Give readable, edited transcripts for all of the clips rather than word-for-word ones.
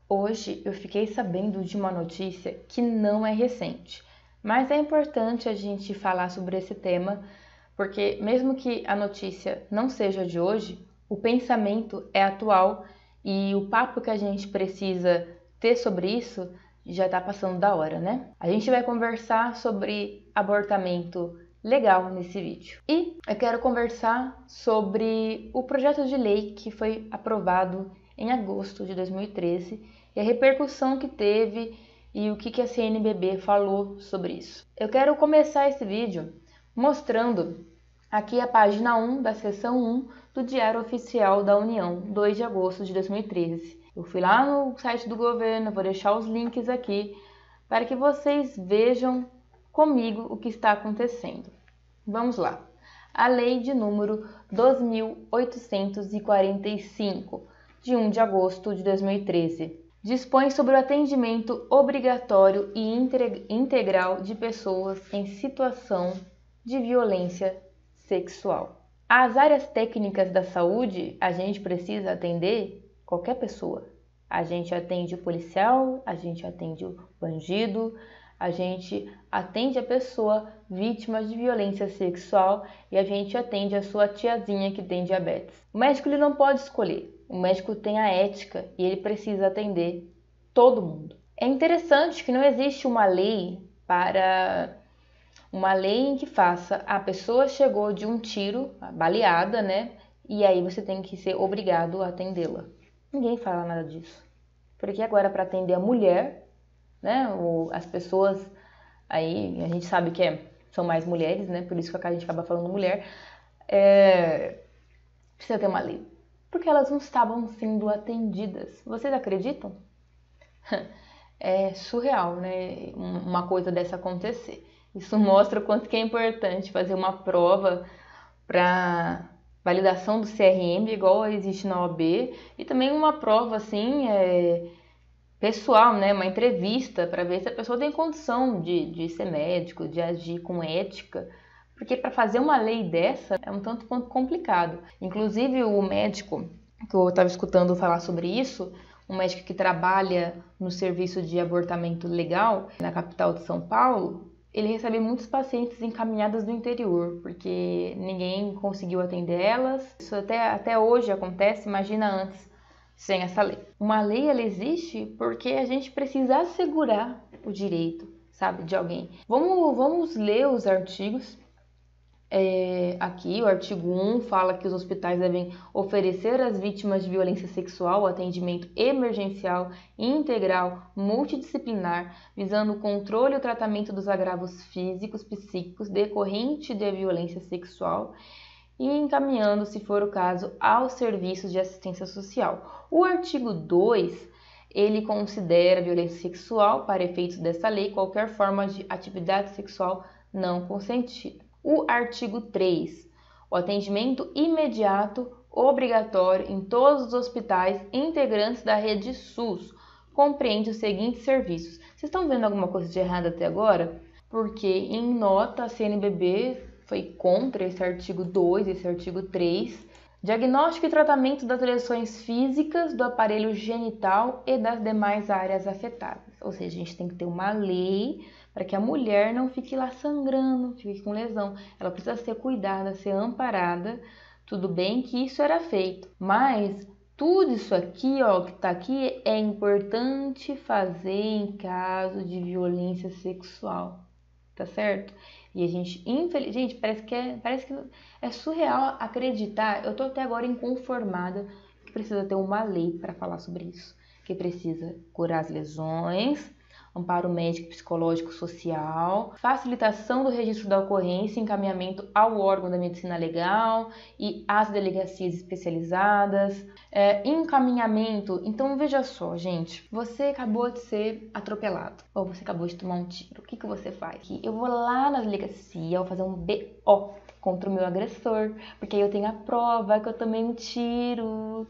Hoje eu fiquei sabendo de uma notícia que não é recente, mas é importante a gente falar sobre esse tema, porque mesmo que a notícia não seja de hoje, o pensamento é atual e o papo que a gente precisa ter sobre isso já está passando da hora, né? A gente vai conversar sobre abortamento legal nesse vídeo. E eu quero conversar sobre o projeto de lei que foi aprovado em agosto de 2013 e a repercussão que teve e o que a CNBB falou sobre isso. Eu quero começar esse vídeo mostrando aqui a página 1 da seção 1 do Diário Oficial da União, 2 de agosto de 2013. Eu fui lá no site do governo, vou deixar os links aqui para que vocês vejam comigo o que está acontecendo. Vamos lá. A lei de número 2.845, de 1 de agosto de 2013, dispõe sobre o atendimento obrigatório e integral de pessoas em situação de violência sexual. As áreas técnicas da saúde, a gente precisa atender qualquer pessoa. A gente atende o policial, a gente atende o bandido, a gente atende a pessoa vítima de violência sexual e a gente atende a sua tiazinha que tem diabetes. O médico ele não pode escolher, o médico tem a ética e ele precisa atender todo mundo. É interessante que não existe uma lei em que faça a pessoa chegou de um tiro, baleada, né? E aí você tem que ser obrigado a atendê-la. Ninguém fala nada disso. Porque agora para atender a mulher, né? As pessoas aí, a gente sabe que são mais mulheres, né? Por isso que a gente acaba falando mulher. Precisa ter uma lei. Porque elas não estavam sendo atendidas. Vocês acreditam? É surreal, né? Uma coisa dessa acontecer. Isso mostra o quanto que é importante fazer uma prova para validação do CRM, igual existe na OAB, e também uma prova assim, pessoal, né? Uma entrevista para ver se a pessoa tem condição de ser médico, de agir com ética, porque para fazer uma lei dessa é um tanto quanto complicado. Inclusive o médico, que eu estava escutando falar sobre isso, um médico que trabalha no serviço de abortamento legal na capital de São Paulo, ele recebe muitos pacientes encaminhados do interior, porque ninguém conseguiu atender elas. Isso até hoje acontece, imagina antes, sem essa lei. Uma lei, ela existe porque a gente precisa assegurar o direito, sabe, de alguém. Vamos ler os artigos. Aqui, o artigo 1 fala que os hospitais devem oferecer às vítimas de violência sexual atendimento emergencial, integral, multidisciplinar, visando o controle e o tratamento dos agravos físicos, psíquicos decorrente da violência sexual e encaminhando, se for o caso, aos serviços de assistência social. O artigo 2, ele considera violência sexual, para efeitos dessa lei, qualquer forma de atividade sexual não consentida. O artigo 3, o atendimento imediato obrigatório em todos os hospitais integrantes da rede SUS, compreende os seguintes serviços. Vocês estão vendo alguma coisa de errado até agora? Porque em nota a CNBB foi contra esse artigo 2, esse artigo 3, diagnóstico e tratamento das lesões físicas do aparelho genital e das demais áreas afetadas. Ou seja, a gente tem que ter uma lei para que a mulher não fique lá sangrando, fique com lesão. Ela precisa ser cuidada, ser amparada. Tudo bem que isso era feito, mas tudo isso aqui, ó, que tá aqui, é importante fazer em caso de violência sexual, tá certo? E a gente, infelizmente, parece que é surreal acreditar. Eu tô até agora inconformada que precisa ter uma lei para falar sobre isso, que precisa curar as lesões, amparo médico, psicológico, social, facilitação do registro da ocorrência, encaminhamento ao órgão da medicina legal e às delegacias especializadas, encaminhamento. Então veja só, gente, você acabou de ser atropelado ou você acabou de tomar um tiro. O que você faz? Eu vou lá na delegacia, vou fazer um BO contra o meu agressor, porque aí eu tenho a prova que eu tomei um tiro.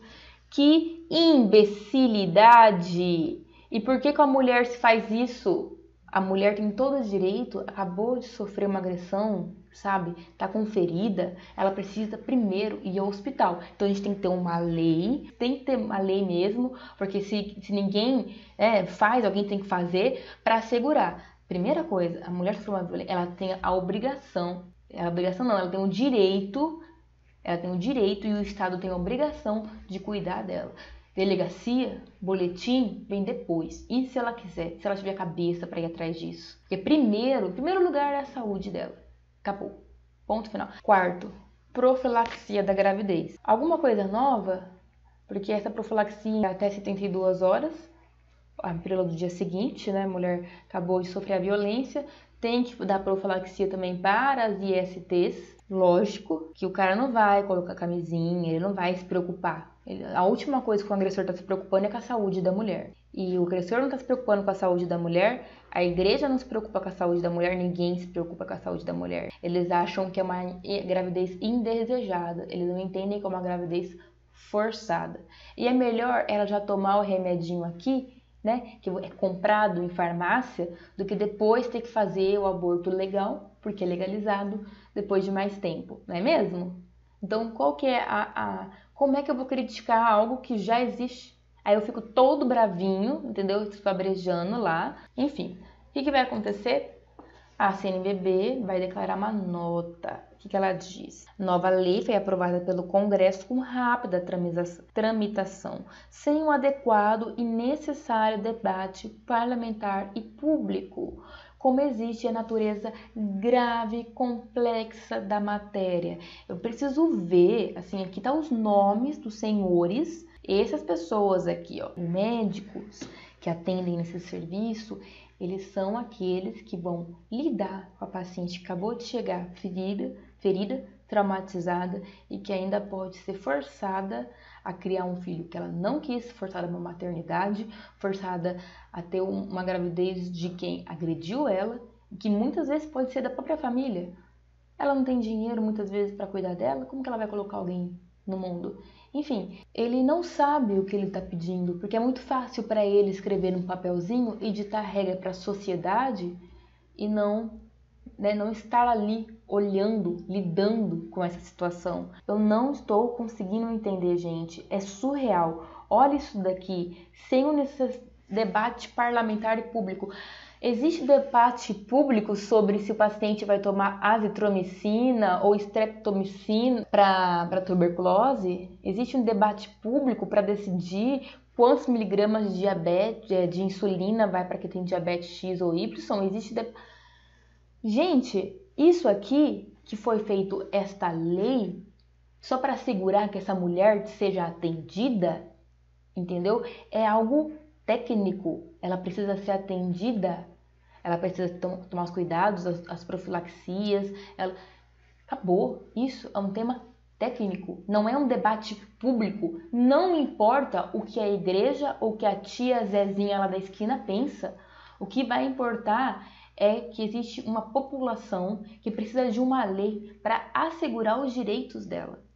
Que imbecilidade! E por que a mulher se faz isso? A mulher tem todo o direito, acabou de sofrer uma agressão, sabe? Tá com ferida, ela precisa primeiro ir ao hospital. Então a gente tem que ter uma lei, tem que ter uma lei mesmo, porque se ninguém faz, alguém tem que fazer para assegurar. Primeira coisa, a mulher sofreu uma violência, ela tem a obrigação, ela tem o direito, e o Estado tem a obrigação de cuidar dela. Delegacia, boletim, vem depois. E se ela quiser, se ela tiver cabeça para ir atrás disso? Porque primeiro lugar é a saúde dela. Acabou. Ponto final. Quarto, profilaxia da gravidez. Alguma coisa nova? Porque essa profilaxia é até 72 horas, a pílula do dia seguinte, né? A mulher acabou de sofrer a violência, tem que dar profilaxia também para as ISTs. Lógico que o cara não vai colocar camisinha, ele não vai se preocupar. A última coisa que o agressor está se preocupando é com a saúde da mulher. E o agressor não está se preocupando com a saúde da mulher, a igreja não se preocupa com a saúde da mulher, ninguém se preocupa com a saúde da mulher. Eles acham que é uma gravidez indesejada, eles não entendem que é uma gravidez forçada. E é melhor ela já tomar o remedinho aqui, né, que é comprado em farmácia, do que depois ter que fazer o aborto legal, porque é legalizado, depois de mais tempo, não é mesmo? Então, qual que é como é que eu vou criticar algo que já existe? Aí eu fico todo bravinho, entendeu? Esfabrejando lá. Enfim, o que vai acontecer? A CNBB vai declarar uma nota. O que ela diz? Nova lei foi aprovada pelo Congresso com rápida tramitação, sem um adequado e necessário debate parlamentar e público. Como existe a natureza grave e complexa da matéria. Eu preciso ver, assim, aqui tá os nomes dos senhores, essas pessoas aqui, ó, médicos que atendem nesse serviço, eles são aqueles que vão lidar com a paciente que acabou de chegar ferida, traumatizada e que ainda pode ser forçada a criar um filho que ela não quis, forçada a uma maternidade, forçada a ter uma gravidez de quem agrediu ela, que muitas vezes pode ser da própria família. Ela não tem dinheiro muitas vezes para cuidar dela, como que ela vai colocar alguém no mundo? Enfim, ele não sabe o que ele está pedindo, porque é muito fácil para ele escrever num papelzinho e ditar regra para a sociedade e não estar ali olhando, lidando com essa situação. Eu não estou conseguindo entender, gente. É surreal. Olha isso daqui, sem um debate parlamentar e público. Existe debate público sobre se o paciente vai tomar azitromicina ou streptomicina para tuberculose? Existe um debate público para decidir quantos miligramas de diabetes, de insulina vai para quem tem diabetes X ou Y? Gente, isso aqui que foi feito esta lei só para assegurar que essa mulher seja atendida, entendeu? É algo técnico, ela precisa ser atendida, ela precisa tomar os cuidados, as profilaxias, acabou. Isso é um tema técnico, não é um debate público. Não importa o que a igreja ou que a tia Zezinha lá da esquina pensa, o que vai importar é que existe uma população que precisa de uma lei para assegurar os direitos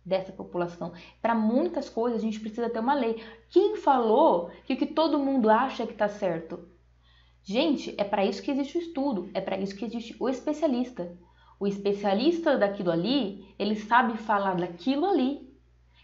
dessa população. Para muitas coisas a gente precisa ter uma lei. Quem falou que o que todo mundo acha que está certo? Gente, é para isso que existe o estudo, é para isso que existe o especialista. O especialista daquilo ali, ele sabe falar daquilo ali.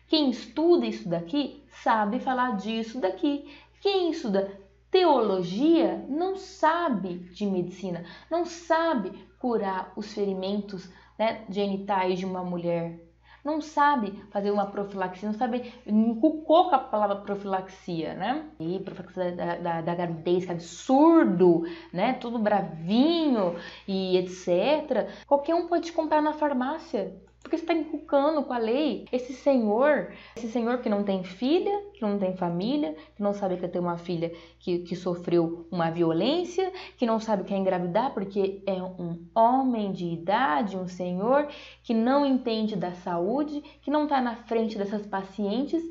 Quem estuda isso daqui, sabe falar disso daqui. Quem estuda teologia não sabe de medicina, não sabe curar os ferimentos, né, genitais de uma mulher, não sabe fazer uma profilaxia, não sabe, encucou com a palavra profilaxia, né? E profilaxia da gravidez, que absurdo, né? Tudo bravinho e etc. Qualquer um pode comprar na farmácia. Porque você está encucando com a lei. Esse senhor que não tem filha, que não tem família, que não sabe que tem uma filha que sofreu uma violência, que não sabe que é engravidar porque é um homem de idade, um senhor que não entende da saúde, que não está na frente dessas pacientes,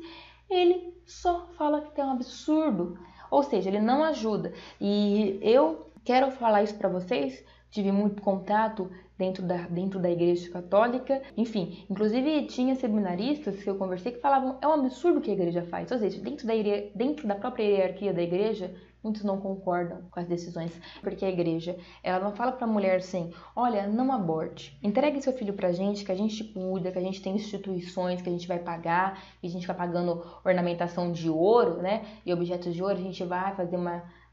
ele só fala que é um absurdo. Ou seja, ele não ajuda. E eu quero falar isso para vocês. Tive muito contato dentro da Igreja Católica. Enfim, inclusive tinha seminaristas que eu conversei que falavam é um absurdo o que a Igreja faz. Ou seja, dentro da própria hierarquia da Igreja, muitos não concordam com as decisões, porque a Igreja, ela não fala para a mulher assim, olha, não aborte, entregue seu filho pra gente, que a gente cuida, que a gente tem instituições que a gente vai pagar, e a gente vai pagando ornamentação de ouro, né, e objetos de ouro, a gente vai fazer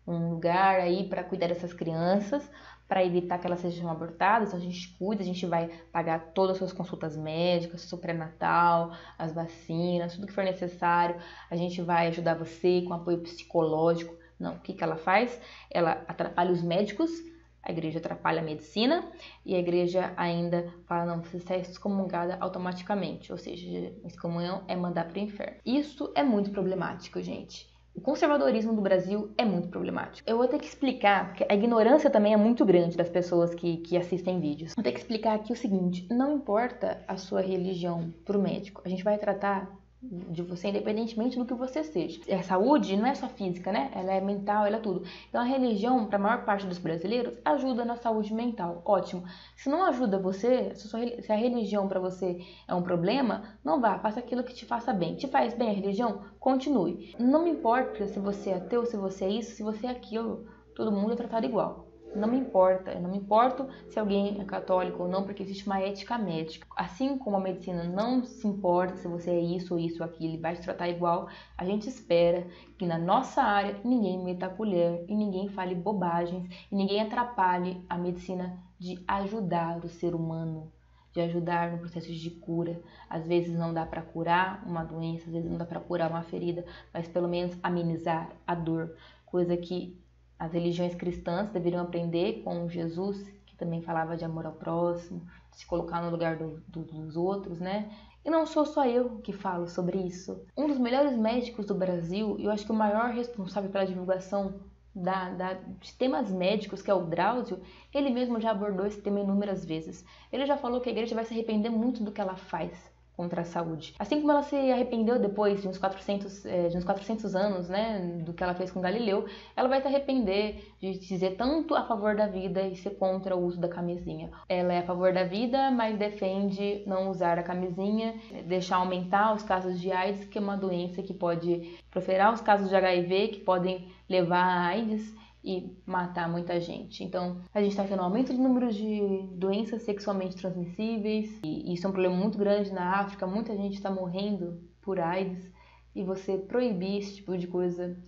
um lugar aí para cuidar dessas crianças, para evitar que elas sejam abortadas, então a gente cuida, a gente vai pagar todas as suas consultas médicas, seu pré-natal, as vacinas, tudo que for necessário, a gente vai ajudar você com apoio psicológico. Não, o que ela faz? Ela atrapalha os médicos, a igreja atrapalha a medicina e a igreja ainda fala, não, você está excomungada automaticamente, ou seja, excomunhão é mandar para o inferno. Isso é muito problemático, gente. O conservadorismo do Brasil é muito problemático. Eu vou ter que explicar, porque a ignorância também é muito grande das pessoas que assistem vídeos. Vou ter que explicar aqui o seguinte, não importa a sua religião para o médico, a gente vai tratar de você independentemente do que você seja. A saúde não é só física, né? Ela é mental, ela é tudo. Então a religião, para a maior parte dos brasileiros, ajuda na saúde mental. Ótimo. Se não ajuda você, se a religião para você é um problema, não vá, faça aquilo que te faça bem. Te faz bem a religião? Continue. Não me importa se você é ateu, se você é isso, se você é aquilo. Todo mundo é tratado igual. Não me importa, eu não me importo se alguém é católico ou não, porque existe uma ética médica. Assim como a medicina não se importa se você é isso ou isso ou aquilo, vai te tratar igual, a gente espera que na nossa área ninguém meta a colher e ninguém fale bobagens e ninguém atrapalhe a medicina de ajudar o ser humano, de ajudar no processo de cura. Às vezes não dá para curar uma doença, às vezes não dá para curar uma ferida, mas pelo menos amenizar a dor, coisa que as religiões cristãs deveriam aprender com Jesus, que também falava de amor ao próximo, de se colocar no lugar dos outros, né? E não sou só eu que falo sobre isso. Um dos melhores médicos do Brasil, e eu acho que o maior responsável pela divulgação de temas médicos, que é o Drauzio, ele mesmo já abordou esse tema inúmeras vezes. Ele já falou que a igreja vai se arrepender muito do que ela faz contra a saúde. Assim como ela se arrependeu depois de uns 400 anos, né, do que ela fez com Galileu, ela vai se arrepender de dizer tanto a favor da vida e ser contra o uso da camisinha. Ela é a favor da vida, mas defende não usar a camisinha, deixar aumentar os casos de AIDS, que é uma doença que pode proliferar os casos de HIV, que podem levar a AIDS e matar muita gente. Então, a gente está tendo um aumento do número de doenças sexualmente transmissíveis, e isso é um problema muito grande na África, muita gente está morrendo por AIDS, e você proibir esse tipo de coisa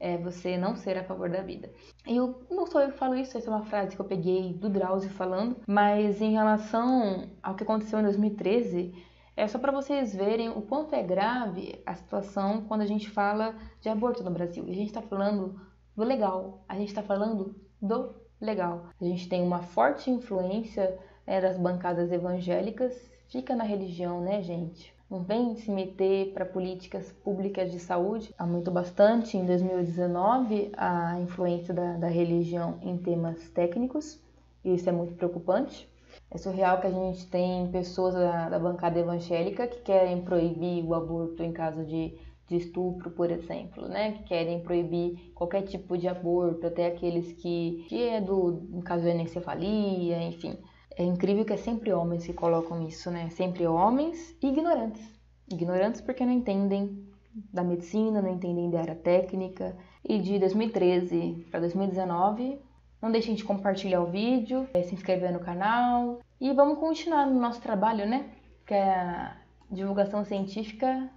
é você não ser a favor da vida. E eu não sou eu que falo isso, essa é uma frase que eu peguei do Drauzio falando, mas em relação ao que aconteceu em 2013, é só para vocês verem o quanto é grave a situação quando a gente fala de aborto no Brasil. E a gente está falando do legal, a gente está falando do legal. A gente tem uma forte influência das bancadas evangélicas, fica na religião, né, gente? Não vem se meter para políticas públicas de saúde. Aumentou bastante em 2019 a influência da religião em temas técnicos, e isso é muito preocupante. É surreal que a gente tem pessoas da bancada evangélica que querem proibir o aborto em caso de estupro, por exemplo, né? Que querem proibir qualquer tipo de aborto, até aqueles que é no caso de anencefalia, enfim. É incrível que é sempre homens que colocam isso, né? Sempre homens e ignorantes. Ignorantes porque não entendem da medicina, não entendem da área técnica. E de 2013 para 2019, não deixem de compartilhar o vídeo, se inscrever no canal e vamos continuar no nosso trabalho, né? Porque a divulgação científica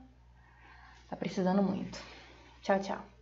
tá precisando muito. Tchau, tchau.